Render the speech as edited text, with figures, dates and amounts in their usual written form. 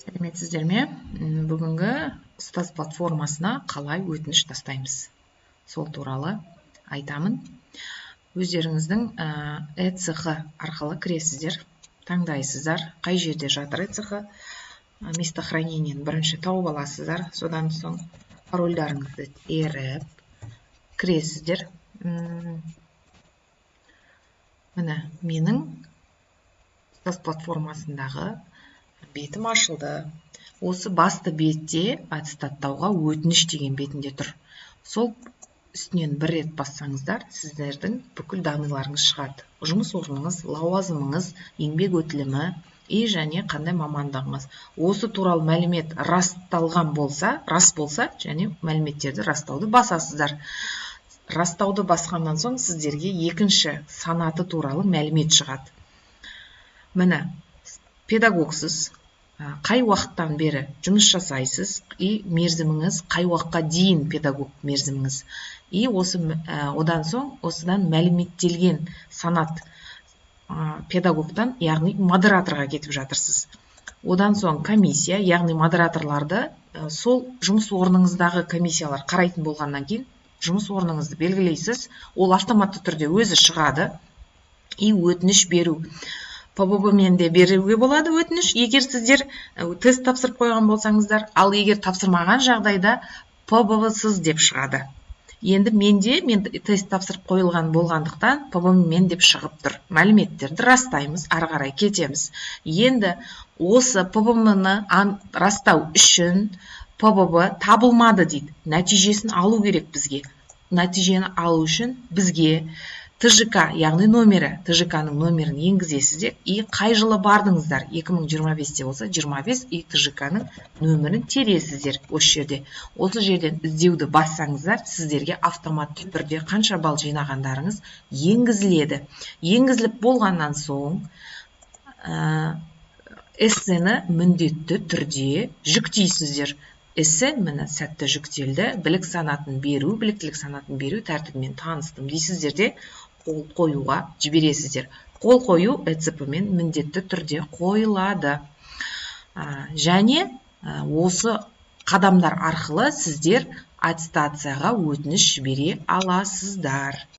Сәлеметсіздер ме? Бүгінгі ұстаз платформасына қалай өтініш тастаймыз? Сол туралы айтамын. Өздеріңіздің ECH арқылы кіресіздер, таңдайсыздар, қай жерде жатыр ECH, местохранениені бірінші тауып аласыздар, содан соң парольдарыңызды теріп кіресіздер. Міне, менің ұстаз платформасындағы бетім ашылды. Осы басты бетте аттестаттауға өтініш деген бетінде тұр. Сол үстінен бір рет бассаңыздар, сіздердің бүкіл даныларыңыз шығады. Жұмыс орныңыз, лауазымыңыз, еңбек өтілімі және қандай мамандығыңыз. Осы туралы мәлімет расталған болса, рас болса, және мәліметтерді растауды басасыздар. Растауды басқаннан соң сіздерге екінші санаты туралы мәлімет шығады. Міне, педагогсыз, қай уақыттан бері жұмыс жасайсыз, мерзіміңіз, қай уақытқа дейін педагог мерзіміңіз. Одан соң, осыдан мәліметтелген санат педагогтан, яғни модераторға кетіп жатырсыз. Одан соң комиссия, яғни модераторларды сол жұмыс орныңыздағы комиссиялар қарайтын болғаннан кейін, жұмыс орныңызды белгілейсіз, ол автоматты түрде өзі шығады, өтініш беру. ПББ-мен де беруге болады өтініш, егер сіздер тест тапсырып қойған болсаңыздар, ал егер тапсырмаған жағдайда ПББ-сыз деп шығады. Енді мен тест тапсырып қойылған болғандықтан ПББ-мен деп шығып тұр. Мәліметтерді растаймыз, ары қарай кетеміз. Енді осы ПББ-ны растау үшін ПББ табылмады дейді. Нәтижесін алу керек бізге. Нәтижені алу үшін бізге ТЖК, яғни номері, ТЖК-ның номерін енгізесіздер, қай жылы бардыңыздар, 2025-те болса, 25 ТЖК-ның нөмірін тересіздер осы жерде. Осы жерден іздеуді бассаңыздар, сіздерге автоматты түрде қанша балл жинағандарыңыз енгізіледі. Енгізіліп болғаннан соң, эссені міндетті түрде жүктейсіздер. Эссе міне сәтті жүктелді, біліктілік санатын беру тәртібімен таныстым дейсіздер де қол қоюға жібересіздер. Қол қою ЭЦП-мен міндетті түрде қойылады. Және осы қадамдар арқылы сіздер аттестацияға өтініш жібере аласыздар.